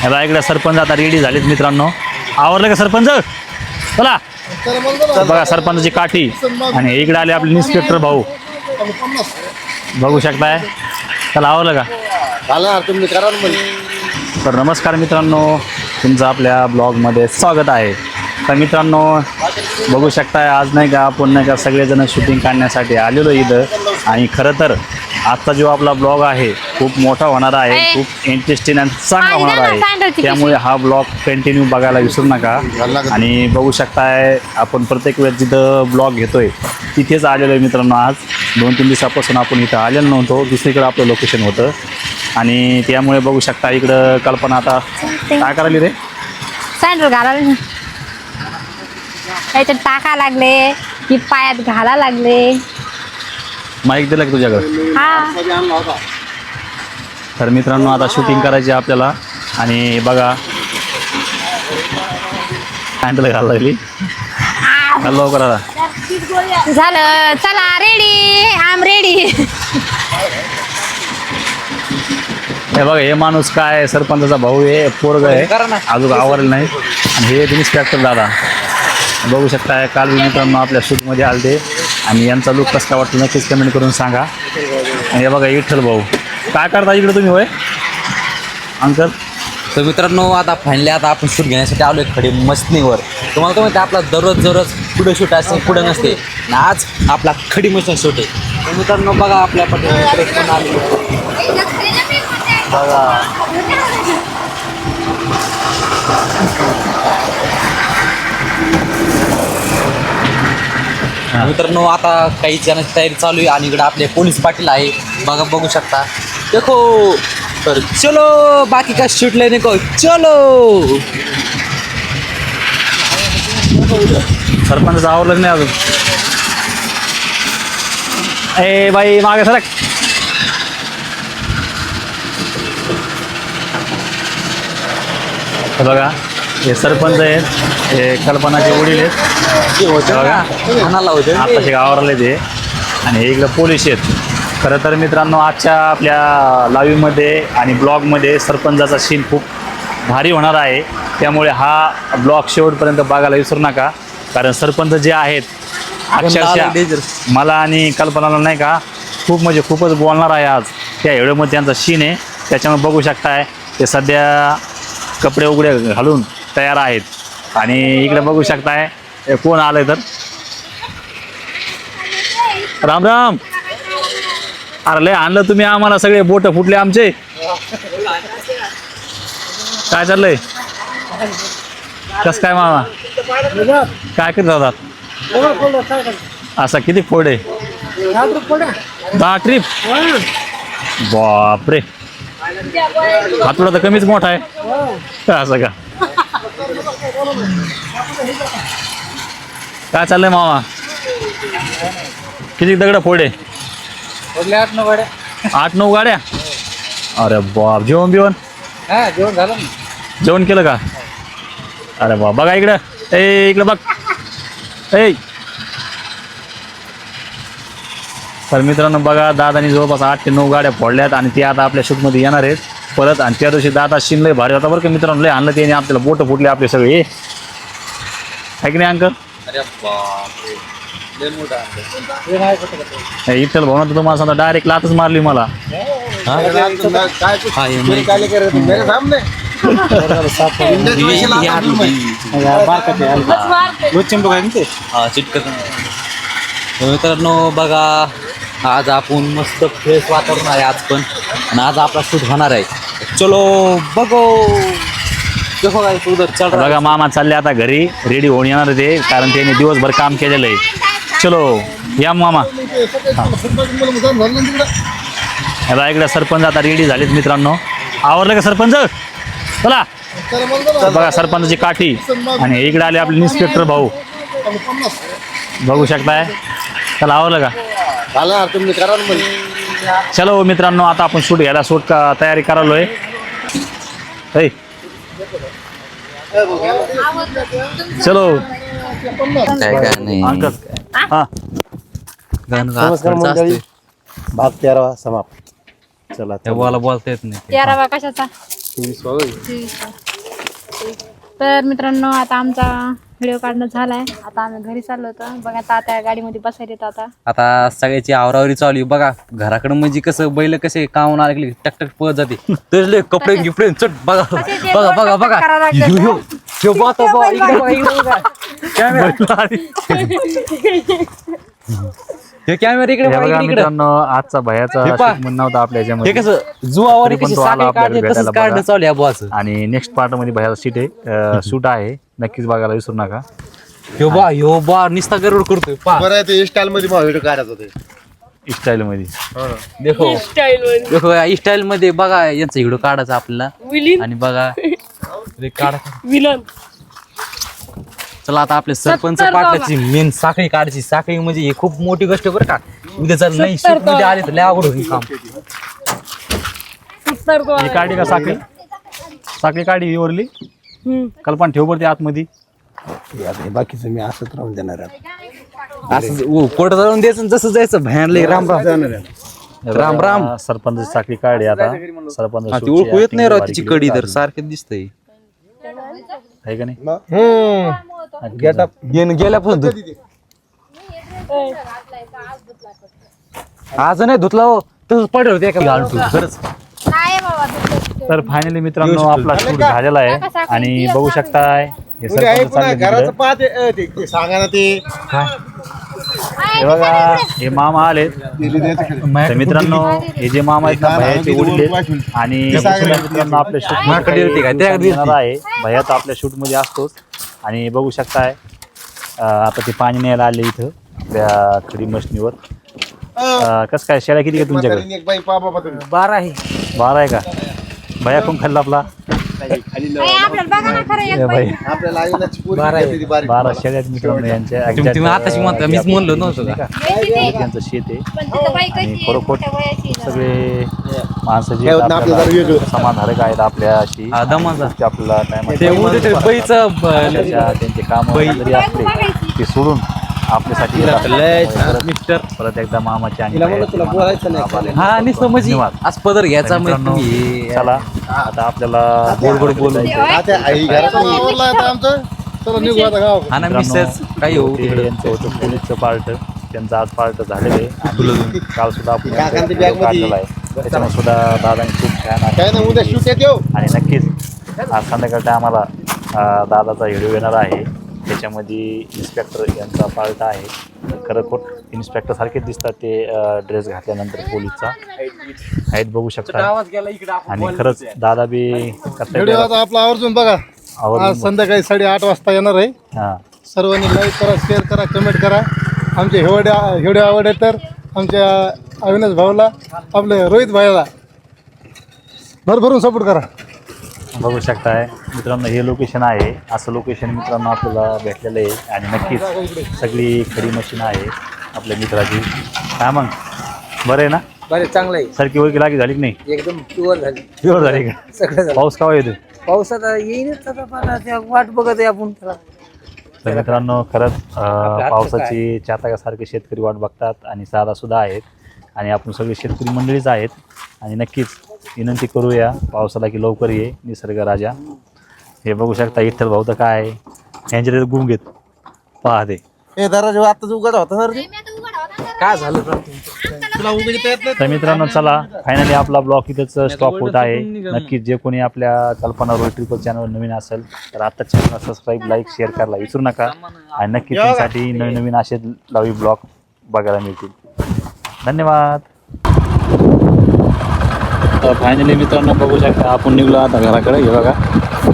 ह्याला इकडे सरपंच आता रेडी झालेत मित्रांनो. आवरलं का सरपंच? चला बघा सरपंचाची काठी. आणि इकडे आले आपले इन्स्पेक्टर भाऊ, बघू शकताय. चला आवरलं का? तर नमस्कार मित्रांनो, तुमचं आपल्या ब्लॉगमध्ये स्वागत आहे. तर मित्रांनो बघू शकताय, आज नाही का आपण नाही का सगळेजण शूटिंग काढण्यासाठी आलेलो इथं. आणि खरं तर आजचा जो आपला ब्लॉग आहे खूप मोठा होणार आहे, खूप इंटरेस्टिंग आणि चांगला होणार आहे. त्यामुळे हा ब्लॉग कंटिन्यू बघायला विसरू नका. आणि बघू शकताय आपण प्रत्येक वेळेस जिथं ब्लॉग घेतोय तिथेच आलेलो आहे मित्रांनो. आज 2-3 दिवसापासून आपण इथं आलेलो नव्हतो, दुसरीकडे आपलं लोकेशन होतं. आणि त्यामुळे बघू शकता इकडं कल्पना आता काय करायली रे? सँडल घालायला काहीतरी टाका लागले की पायात घाला लागले. माईक दिला की तुझ्याकडे? हा तर मित्रांनो आता शूटिंग करायची आपल्याला. आणि बघा हँडल घालायला लागली. लवकर आता झालं. चला रेडी, आय एम रेडी. हे बघा हे माणूस काय सरपंचाचा भाऊ आहे, पोरग आहे, अजून आवरलं नाही. आणि हे इन्स्पेक्टर दादा बघू शकताय. काल मित्रांनो आपल्या शूटमध्ये आलते. आणि यांचा लुक कसं काय वाटतं नक्कीच कमेंट करून सांगा. आणि हे बघा विठ्ठल भाऊ, काय करता इकडे तुम्ही होय अंकल? तर मित्रांनो आता फायनली आता आपण शूट घेण्यासाठी आलो आहे खडी मसनीवर. तुम्हाला तर माहिती आपला दररोज पुढे शूट असते, पुढे नसते. आणि आज आपला खडी मशीन शूट आहे. तर मित्रांनो बघा आपल्या पकडे पण आले बघा. मित्रांनो आता काही जणांची तयारी चालू आहे. आणि इकडे आपले पोलीस पाटील आहे बघा, बघू शकता. देखो तर चलो बाकी का शूट लेने को चलो. सरपंच आवरलं नाही अजून. ए बाई मागे सरक. हे बघा हे सरपंच आहेत, हे कल्पनाचे वडील आहेत. बघा आत्ताचे गावावरले ते. आणि हे इकडं पोलीस आहेत. खरं तर मित्रांनो आजच्या आपल्या लाईव्हमध्ये आणि ब्लॉगमध्ये सरपंचाचा सीन खूप भारी होणार आहे. त्यामुळे हा ब्लॉग शेवटपर्यंत बघायला विसरू नका. कारण सरपंच जे आहेत अक्षरशः मला आणि कल्पनाला नाही का खूप म्हणजे खूपच बोलणार आहे आज. त्या व्हिडिओमध्ये त्यांचा सीन आहे. त्याच्यामुळे बघू शकताय ते सध्या कपडे उघडे घालून तयार आहेत. आणि इकडे बघू शकताय कोण आलंय तर राम राम. अरे लय आणलं तुम्ही आम्हाला, सगळे बोट फुटले आमचे. काय चाललंय? कस काय मामा काय करत होतात? असा किती फोड आहे? 10 ट्रिप. बापरे, हातोडा तर कमीच मोठा आहे. असं का? काय चाललंय मामा? किती दगड फोडे? 8-9 गाड्या. 8-9 गाड्या. अरे बाप, जेवण बिवण? जेवण झालं. जेवण केलं का? अरे बाप, बघा इकडं. इकडं बघ. तर मित्रांनो बघा दादानी जवळपास 8 ते 9 गाड्या फोडल्यात. आणि ते आता आपल्या शूटमध्ये येणार आहेत परत. आणि त्या दिवशी दादा सीन लय भारी होता बरं का मित्रांनो. लय आणलं त्याने आपल्याला, बोट फुटले आपले सगळे. आहे की नाही अंकल? अरे बापरे लय मोठा. इथल भाऊ तर तुम्हाला सांगता डायरेक्ट लातच मारली मला. मित्रांनो बघा आज आपण मस्त फ्रेश वातावरण आहे आज पण. आणि आज आपला शूट होणार आहे. चलो बघो. बघा मामा चालले आता घरी, रेडी होऊन येणार ते. कारण त्याने दिवसभर काम केलेलं आहे. चलो या मामा. ह्याला इकडे सरपंच आता रेडी झालेत मित्रांनो. आवरलं का सरपंच? चला बघा सरपंचाची काठी. आणि इकडे आले आपले इन्स्पेक्टर भाऊ, बघू शकताय. चला आवरलं का? चलो मित्रांनो आता आपण शूट घ्यायला तयारी करालोय. चलो काय नाही अंकल. हा नमस्कार भाग 13 समाप्त. चला बोलता येत नाही. 11वा कशाचा? तर मित्रांनो आता आमचा व्हिडिओ काढणं झालाय. आता आम्ही घरी चाललो होतो. बघा तात्या गाडीमध्ये बसायला येत आता सगळ्याची आवरावरी चालू आहे बघा. घराकडे म्हणजे कसं बैल कसे कामून आले की टकटक पळत जाते तर कपडे गिफ्ट चट बघा बघा बघा बघा हे कॅमेरा इकडे हे बघा इकडे मित्रांनो आजचा भयाचा हे पहा. म्हणणं होता आपल्या हे याच्यामध्ये कसं जुवावर तरी पण कशी तो आला साखळी आपल्याला काढते भेटायला तसंच काढणं बघा. चालू आहे बुवाचं. आणि नेक्स्ट पार्ट मध्ये भयाला सीट आहे शूट आहे नक्कीच बघायला विसरू नका. ह्यो बा निस्ता गरुड करतोय पा बरं ते स्टाईल मध्ये व्हिडिओ काढत होते स्टाईल मध्ये देखो देखो स्टाईल मध्ये बघा यांचा व्हिडिओ काढायचा आपल्याला आणि बघा रे काढा चला आता आपले सरपंच पाटलाची मेन साखळी काढायची. साखळी म्हणजे ही खूप मोठी गोष्ट बरं का. उद्या जर नाही शूट मध्ये आले तर लय अवघड होईल काम. ही काढली का साखळी साखळी काढी ही वरली कल्पना ठेव बरं ती आतमध्ये. बाकीचं मी असंच राहून देणार आहे. असं कोट जाऊन द्यायचं आणि जसं जायचं भयान लय राम राम राम राम. सरपंच साखळी काढली आता सरपंच ती ओळखू येत नाही राव तिची कडी तर सारखं दिसतंय आहे का नाही गेल्यापासून आज नाही धुतला हो तसंच पडेल होते एका खरंच. नाही बाबा. तर फायनली मित्रांनो आपला शूट झालेला आहे आणि बघू शकताय हे सरपंच चालले घराचं तिकडे. पाहते ते सांगा ना ते हे बघा हे मामा आलेत. तर मित्रांनो हे जे मामा आहेत ना भैयाचे वडील आहेत आणि मित्रांनो आपल्या माकडे होती का? त्या शूट येणार आहे. भैया तर आपल्या शूट मध्ये असतोच आणि बघू शकताय आता ते पाणी न्यायला आले इथं आपल्या खडी मशनीवर. कसं काय शेळ्या किती आहे तुमच्याकडे? एक बाई पा बाबा तुम्ही 12 आहे 12 आहे का? भैया कोण खाल्ला आपला आपल्याला बघा ना खरं एक हे भाई आपल्याला आईला चिपुरी घेतली ती बारीक. 12 शेळ्या आहेत मित्रांनो यांच्या तुम्ही आताशी म्हणता मीच म्हणलो नव्हतं का. त्यांचं शेत आहे पण तिथं बाई आणि कशी खरोखर मोठ्या वयाची आहे. सगळे माणसं जी हे आहेत होतं आपलं जरा आपल्याला वेगळं. समाधारक आहेत आपल्याशी हा, दमाचा. ते आपल्याला time ते उद्या ते बैचं त्यांचे काम बाई. जरी असले ते सोडून आपल्यासाठी येतात. परत एकदा मामाचे आणि भैयाचे आभार. हा नुसतं म्हणजे धन्यवाद. आज पदर घ्यायचा तर मित्रांनो, म्हणजे चला आता आपल्याला गोड गोड बोलायचं आता आई घरात आवरला आता आमचं. चला निघू आता गाव. हा ना मिसेस काही हो तिकडे यांचं होतं पोलीसचं पार्ट त्यांचं आज पार्ट झालेलं आहे आणि काल सुद्धा आपण काकांच्या video bag मध्ये. काढलेला आहे त्याच्यामुळे सुद्धा दादाने खूप छान काय ना उद्या शूट येते हो. आणि नक्कीच आज संध्याकाळच्या आम्हाला दादाचा व्हिडिओ येणार आहे त्याच्यामध्ये इन्स्पेक्टर यांचा पार्ट आहे. खरं इन्स्पेक्टर सारखेच दिसतात ते ड्रेस घातल्यानंतर पोलीसचा हाईट बघू शकता आणि खरंच दादा बी व्हिडिओ आता आपला आवर्जून बघा. आज आवर्जून संध्याकाळी 8:30 वाजता येणार आहे. हां सर्वांनी लाईक करा, शेअर करा, कमेंट करा. आमचे व्हिडिओ आवडले तर आमच्या अविनाश भाऊला आपले रोहित भाईला भरभरून सपोर्ट करा. बघू शकताय मित्रांनो हे लोकेशन आहे. असं लोकेशन मित्रांनो आपल्याला भेटलेलं आहे आणि नक्कीच सगळी खडी मशीन आहे आपल्या मित्राची. काय मग बरं आहे ना? बरे चांगलं आहे सारखी ओळखी लागी झाली की नाही? एकदम प्युअर झाली प्युअर झाली का? सगळं पाऊस का येतो? पावसात येईनच आता पण आता वाट बघत आहे आपण त्याला. तर मित्रांनो खरंच पावसाची चातकासारखे शेतकरी वाट बघतात आणि साधा सुद्धा आहेत आणि आपण सगळे शेतकरी मंडळीच आहेत आणि नक्कीच विनंती करूया पावसाला की लवकर ये निसर्ग राजा. हे बघू शकता विठ्ठल भाऊ तर काय यांच्या गुंगेत पाहते हे दरवाजा आताच उघड होता सर. काय झालं तुला उघडता येत नाही. तर मित्रांनो चला फायनली आपला ब्लॉग इथंच स्टॉप होत आहे. नक्कीच जे कोणी आपल्या कल्पना रोड ट्रिपल चॅनल नवीन असेल तर आता चॅनल सबस्क्राईब लाईक शेअर करायला विसरू नका आणि नक्कीच तुमच्यासाठी नवीन नवीन असे लाईव्ह ब्लॉग बघायला मिळतील. धन्यवाद. तर फायनली मित्रांनो बघू शकता आपण निघलो आता घराकडे. हे बघा